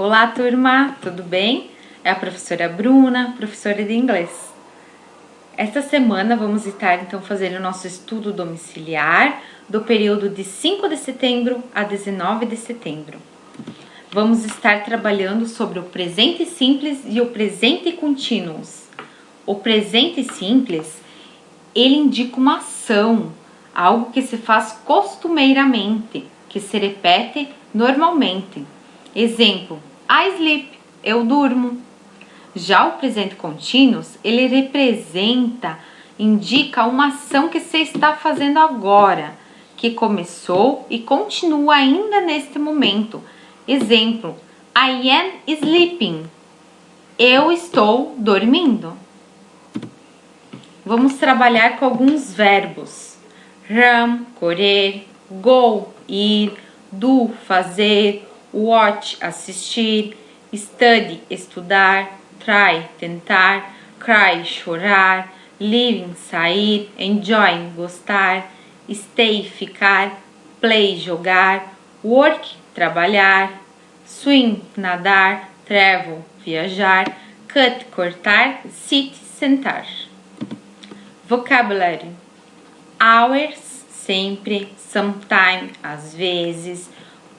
Olá, turma, tudo bem? É a professora Bruna, professora de inglês. Esta semana vamos estar então fazendo o nosso estudo domiciliar do período de 5 de setembro a 19 de setembro. Vamos estar trabalhando sobre o presente simples e o presente continuous. O presente simples, ele indica uma ação, algo que se faz costumeiramente, que se repete normalmente. Exemplo, I sleep, eu durmo. Já o presente continuous, ele representa, indica uma ação que você está fazendo agora, que começou e continua ainda neste momento. Exemplo, I am sleeping, eu estou dormindo. Vamos trabalhar com alguns verbos. Run, correr, go, ir, do, fazer, watch, assistir, study, estudar, try, tentar, cry, chorar, living, sair, enjoy, gostar, stay, ficar, play, jogar, work, trabalhar, swim, nadar, travel, viajar, cut, cortar, sit, sentar. Vocabulário: hours, sempre, sometime, às vezes,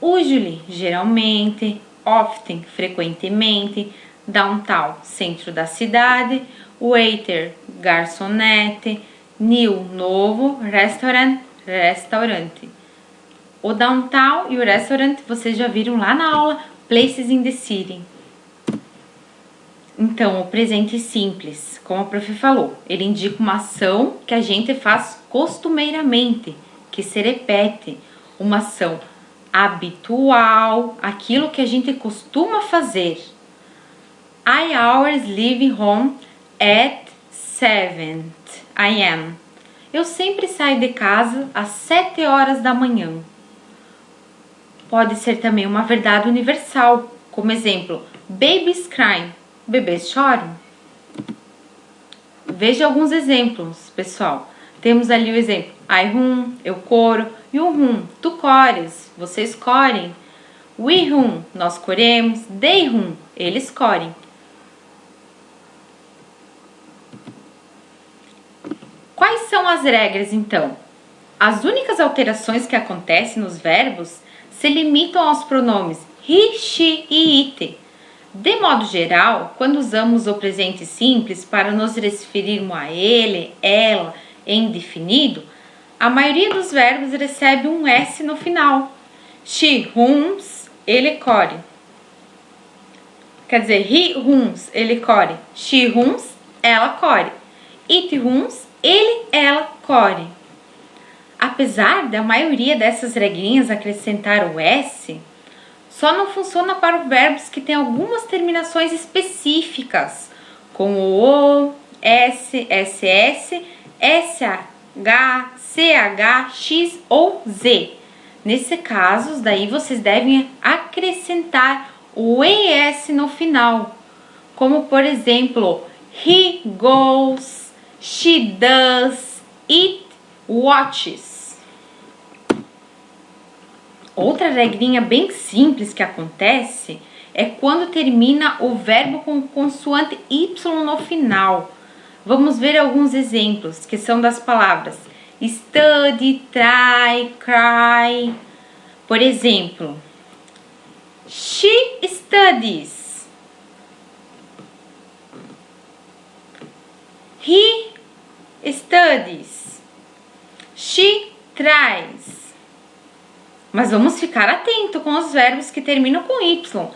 usually, geralmente, often, frequentemente, downtown, centro da cidade, waiter, garçonete, new, novo, restaurant, restaurante. O downtown e o restaurant vocês já viram lá na aula Places in the City. Então, o presente simples, como a prof falou, ele indica uma ação que a gente faz costumeiramente, que se repete, uma ação habitual, aquilo que a gente costuma fazer. I always leave home at 7 a.m. Eu sempre saio de casa às 7 horas da manhã. Pode ser também uma verdade universal, como exemplo, babies cry, bebês choram. Veja alguns exemplos, pessoal. Temos ali o exemplo, I hum, eu coro, you hum, tu cores, vocês corem, we hum, nós coremos, they hum, eles corem. Quais são as regras, então? As únicas alterações que acontecem nos verbos se limitam aos pronomes he, she e it. De modo geral, quando usamos o presente simples para nos referirmos a ele, ela, em indefinido, a maioria dos verbos recebe um S no final. She hums, ele core. Quer dizer, he hums, ele core. She hums, ela core. It hums, ele, ela core. Apesar da maioria dessas regrinhas acrescentar o S, só não funciona para verbos que têm algumas terminações específicas, como o, S, SS, SH, CH, X ou Z. Nesse caso, daí vocês devem acrescentar o ES no final, como por exemplo, he goes, she does, it watches. Outra regrinha bem simples que acontece é quando termina o verbo com consoante Y no final. Vamos ver alguns exemplos, que são das palavras study, try, cry. Por exemplo, she studies. He studies. She tries. Mas vamos ficar atento com os verbos que terminam com Y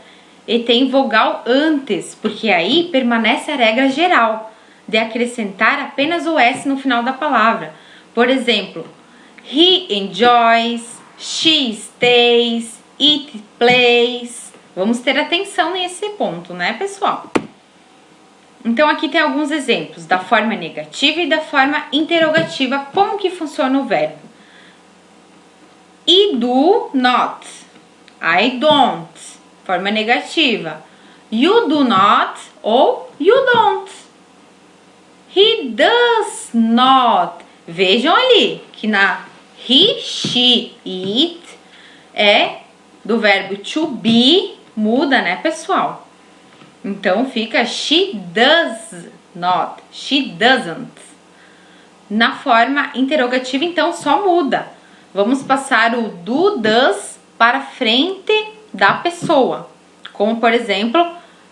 e tem vogal antes, porque aí permanece a regra geral de acrescentar apenas o S no final da palavra. Por exemplo, he enjoys, she stays, it plays. Vamos ter atenção nesse ponto, né, pessoal? Então, aqui tem alguns exemplos da forma negativa e da forma interrogativa, como que funciona o verbo. I do not, I don't, forma negativa. You do not ou you don't. He does not. Vejam ali que na he, she e it é do verbo to be muda, né, pessoal? Então fica she does not, she doesn't. Na forma interrogativa, então, só muda. Vamos passar o do, does para frente da pessoa. Como, por exemplo,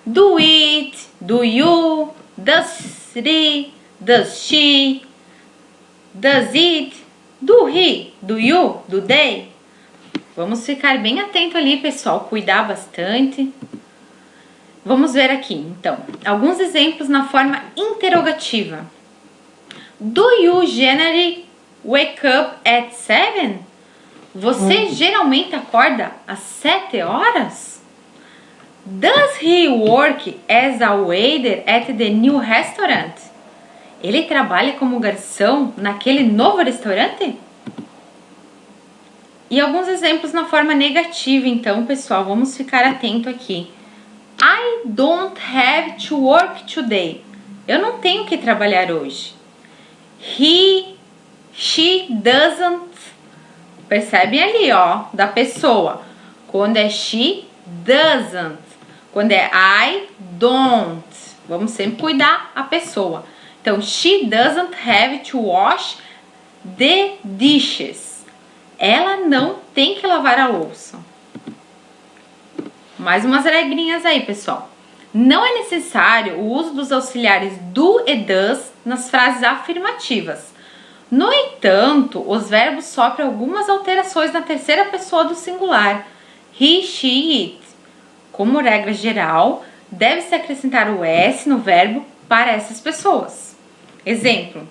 do it, do you, does he, does she, does it, do he, do you, do they. Vamos ficar bem atento ali, pessoal, cuidar bastante. Vamos ver aqui, então, alguns exemplos na forma interrogativa. Do you generally wake up at 7? Você geralmente acorda às 7 horas? Does he work as a waiter at the new restaurant? Ele trabalha como garçom naquele novo restaurante? E alguns exemplos na forma negativa, então, pessoal, vamos ficar atento aqui. I don't have to work today. Eu não tenho que trabalhar hoje. She doesn't. Percebem ali, ó, da pessoa. Quando é she doesn't. Quando é I don't. Vamos sempre cuidar a pessoa. Então, she doesn't have to wash the dishes. Ela não tem que lavar a louça. Mais umas regrinhas aí, pessoal. Não é necessário o uso dos auxiliares do e does nas frases afirmativas. No entanto, os verbos sofrem algumas alterações na terceira pessoa do singular. He, she, it. Como regra geral, deve-se acrescentar o S no verbo para essas pessoas. Exemplo.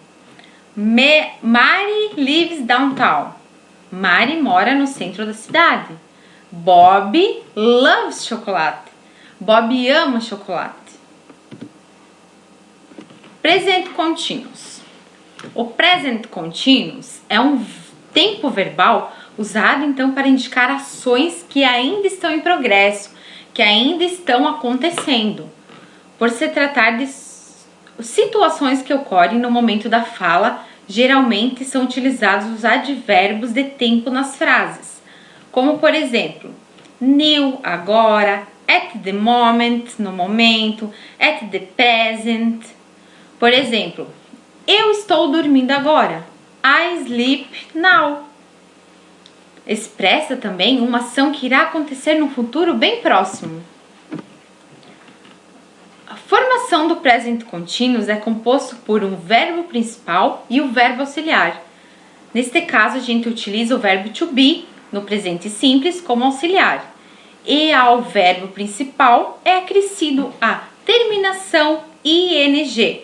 Mary lives downtown. Mary mora no centro da cidade. Bob loves chocolate. Bob ama chocolate. Present continuous. O present continuous é um tempo verbal usado então para indicar ações que ainda estão em progresso, que ainda estão acontecendo, por se tratar de situações que ocorrem no momento da fala. Geralmente são utilizados os advérbios de tempo nas frases, como por exemplo, new, agora, at the moment, no momento, at the present. Por exemplo, eu estou dormindo agora, I sleep now. Expressa também uma ação que irá acontecer no futuro bem próximo. A formação do present continuous é composto por um verbo principal e o verbo auxiliar. Neste caso, a gente utiliza o verbo to be no presente simples como auxiliar. E ao verbo principal é acrescido a terminação ing.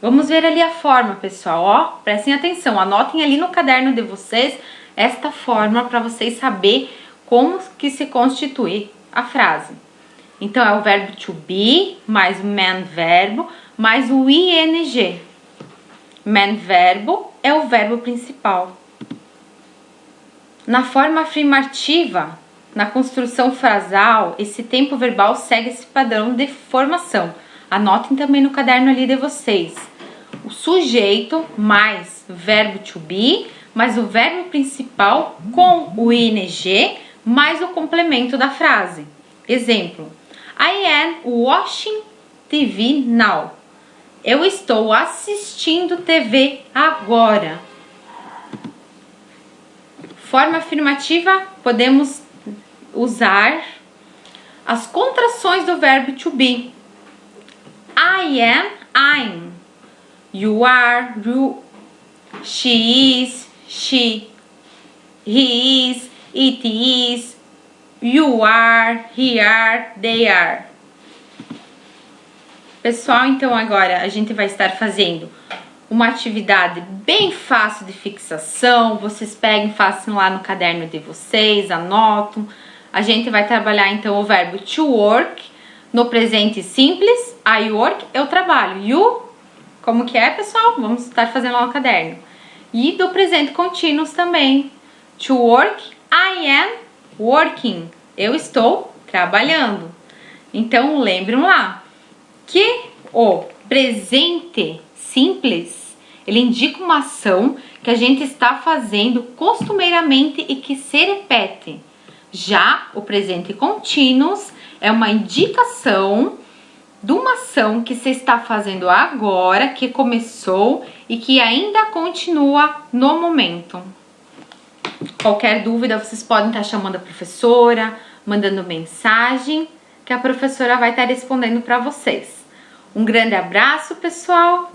Vamos ver ali a forma, pessoal, ó, prestem atenção, anotem ali no caderno de vocês esta forma para vocês saberem como que se constitui a frase. Então, é o verbo to be, mais o man verbo, mais o ing. Man verbo é o verbo principal. Na forma afirmativa, na construção frasal, esse tempo verbal segue esse padrão de formação. Anotem também no caderno ali de vocês. O sujeito mais verbo to be, mais o verbo principal com o ing, mais o complemento da frase. Exemplo. I am watching TV now. Eu estou assistindo TV agora. Forma afirmativa, podemos usar as contrações do verbo to be. I am, I'm. You are, you. She is, she. He is, it is. You are, he are, they are. Pessoal, então agora a gente vai estar fazendo uma atividade bem fácil de fixação. Vocês peguem, façam lá no caderno de vocês, anotam. A gente vai trabalhar então o verbo to work no presente simples. I work, eu trabalho. You, como que é, pessoal? Vamos estar fazendo lá no caderno. E do presente continuous também. To work, I am working. Eu estou trabalhando. Então, lembrem lá que o presente simples, ele indica uma ação que a gente está fazendo costumeiramente e que se repete. Já o presente continuous é uma indicação de uma ação que você está fazendo agora, que começou e que ainda continua no momento. Qualquer dúvida, vocês podem estar chamando a professora, mandando mensagem, que a professora vai estar respondendo para vocês. Um grande abraço, pessoal!